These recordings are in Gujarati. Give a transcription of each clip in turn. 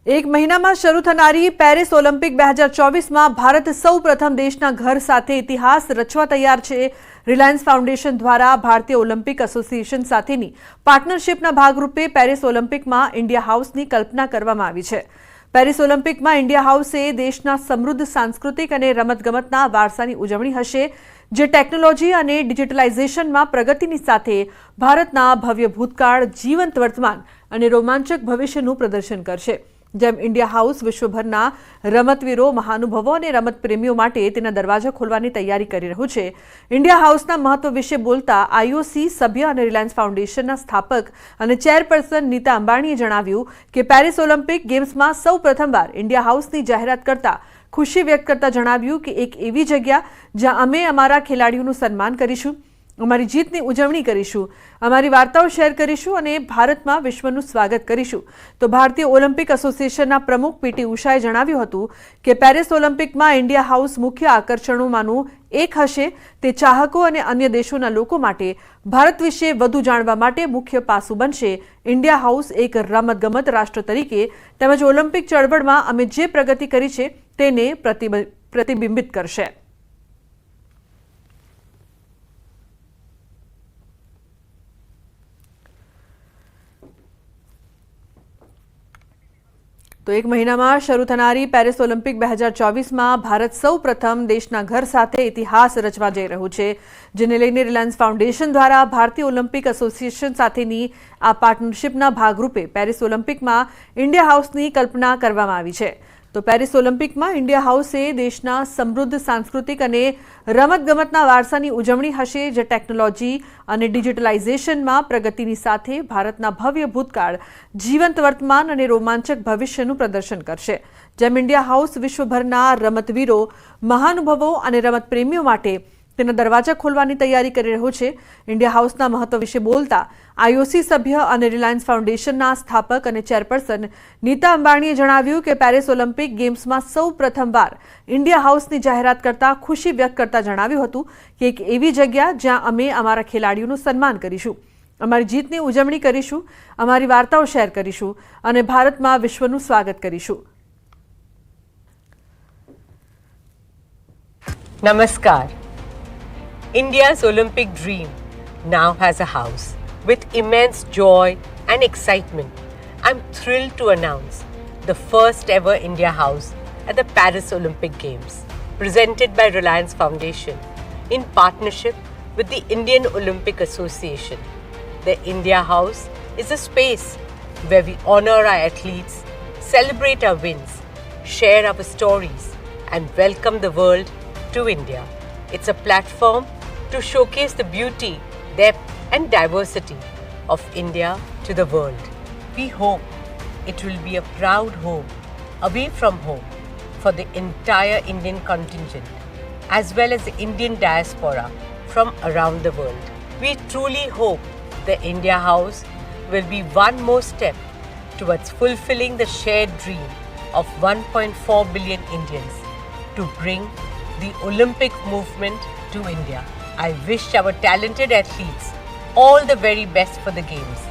એક મહિનામાં શરૂ થનારી પેરિસ ઓલિમ્પિક 2024માં ભારત સૌપ્રથમ દેશના ઘર સાથે ઇતિહાસ રચવા તૈયાર છે। રિલાયન્સ ફાઉન્ડેશન દ્વારા ભારતીય ઓલિમ્પિક એસોસિએશન સાથેની પાર્ટનરશિપના ભાગરૂપે પેરિસ ઓલિમ્પિકમાં ઇન્ડિયા હાઉસની કલ્પના કરવામાં આવી છે। પેરિસ ઓલિમ્પિકમાં ઇન્ડિયા હાઉસે દેશના સમૃદ્ધ સાંસ્કૃતિક અને રમતગમતના વારસાની ઉજવણી હશે, જે ટેકનોલોજી અને ડિજિટલાઇઝેશનમાં પ્રગતિની સાથે ભારતના ભવ્ય ભૂતકાળ, જીવંત વર્તમાન અને રોમાંચક ભવિષ્યનું પ્રદર્શન કરશે। જેમ ઇન્ડિયા હાઉસ વિશ્વભરના રમતવીરો, મહાનુભાવો અને રમત પ્રેમીઓ માટે તેના દરવાજા ખોલવાની તૈયારી કરી રહ્યું છે। ઇન્ડિયા હાઉસના મહત્વ વિશે બોલતા આઈઓસી સભ્ય અને રિલાયન્સ ફાઉન્ડેશનના સ્થાપક અને ચેરપર્સન નીતા અંબાણીએ જણાવ્યું કે પેરિસ ઓલિમ્પિક ગેમ્સમાં સૌ પ્રથમવાર ઇન્ડિયા હાઉસની જાહેરાત કરતા ખુશી વ્યક્ત કરતા જણાવ્યું કે એક એવી જગ્યા જ્યાં અમે અમારા ખેલાડીઓનું સન્માન કરીશું, અમારી જીતની ઉજવણી કરીશું, અમારી વાર્તાઓ શેર કરીશું અને ભારતમાં વિશ્વનું સ્વાગત કરીશું। તો ભારતીય ઓલિમ્પિક એસોસિએશનના પ્રમુખ પીટી ઉષાએ જણાવ્યું હતું કે પેરિસ ઓલિમ્પિકમાં ઇન્ડિયા હાઉસ મુખ્ય આકર્ષણોમાંનું એક હશે। તે ચાહકો અને અન્ય દેશોના લોકો માટે ભારત વિશે વધુ જાણવા માટે મુખ્ય પાસું બનશે। ઇન્ડિયા હાઉસ એક રમતગમત રાષ્ટ્ર તરીકે તેમજ ઓલિમ્પિક ચળવળમાં અમે જે પ્રગતિ કરી છે તેને પ્રતિબિંબિત કરશે। તો એક મહિનામાં શરૂ થનારી પેરિસ ઓલિમ્પિક 2024માં ભારત સૌ પ્રથમ દેશના ઘર સાથે ઇતિહાસ રચવા જઈ રહ્યું છે, જેને લઈને રિલાયન્સ ફાઉન્ડેશન દ્વારા ભારતીય ઓલિમ્પિક એસોસિએશન સાથેની આ પાર્ટનરશિપના ભાગરૂપે પેરિસ ઓલિમ્પિકમાં ઇન્ડિયા હાઉસની કલ્પના કરવામાં આવી છે। તો પેરિસ ઓલિમ્પિકમાં ઇન્ડિયા હાઉસે દેશના સમૃદ્ધ સાંસ્કૃતિક અને રમતગમતના વારસાની ઉજવણી હશે, જે ટેકનોલોજી અને ડિજિટલાઇઝેશનમાં પ્રગતિની સાથે ભારતના ભવ્ય ભૂતકાળ, જીવંત વર્તમાન અને રોમાંચક ભવિષ્યનું પ્રદર્શન કરશે। જેમ ઇન્ડિયા હાઉસ વિશ્વભરના રમતવીરો, મહાનુભાવો અને રમત પ્રેમીઓ માટે તેના દરવાજા ખોલવાની તૈયારી કરી રહ્યું છે। ઇન્ડિયા હાઉસના મહત્વ વિશે બોલતા આઈઓસી સભ્ય અને રિલાયન્સ ફાઉન્ડેશનના સ્થાપક અને ચેરપર્સન નીતા અંબાણીએ જણાવ્યું કે પેરિસ ઓલિમ્પિક ગેમ્સમાં સૌ પ્રથમવાર ઇન્ડિયા હાઉસની જાહેરાત કરતા ખુશી વ્યક્ત કરતા જણાવ્યું હતું કે એક એવી જગ્યા જ્યાં અમે અમારા ખેલાડીઓનું સન્માન કરીશું, અમારી જીતની ઉજવણી કરીશું, અમારી વાર્તાઓ શેર કરીશું અને ભારતમાં વિશ્વનું સ્વાગત કરીશું। નમસ્કાર। India's Olympic dream now has a house. With immense joy and excitement, I'm thrilled to announce the first ever India House at the Paris Olympic Games, presented by Reliance Foundation in partnership with the Indian Olympic Association. The India House is a space where we honor our athletes, celebrate our wins, share our stories, and welcome the world to India. It's a platform to showcase the beauty, depth and diversity of India to the world. We hope it will be a proud home away from home for the entire Indian contingent as well as the Indian diaspora from around the world. We truly hope the India House will be one more step towards fulfilling the shared dream of 1.4 billion Indians to bring the Olympic movement to India. I wish our talented athletes all the very best for the Games.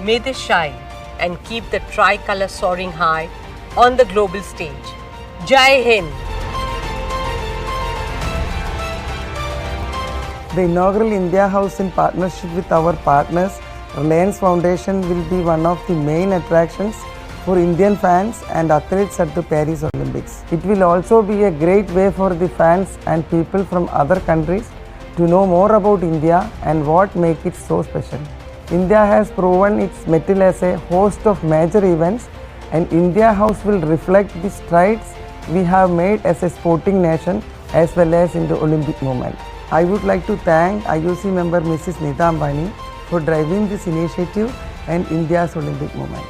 May they shine and keep the tricolour soaring high on the global stage. Jai Hind! The inaugural India House in partnership with our partners, Reliance Foundation, will be one of the main attractions for Indian fans and athletes at the Paris Olympics. It will also be a great way for the fans and people from other countries to know more about India and what makes it so special. India has proven its mettle as a host of major events, and India House will reflect the strides we have made as a sporting nation as well as in the Olympic movement. I would like to thank IOC member Mrs. Neeta Ambani for driving this initiative and India's Olympic movement.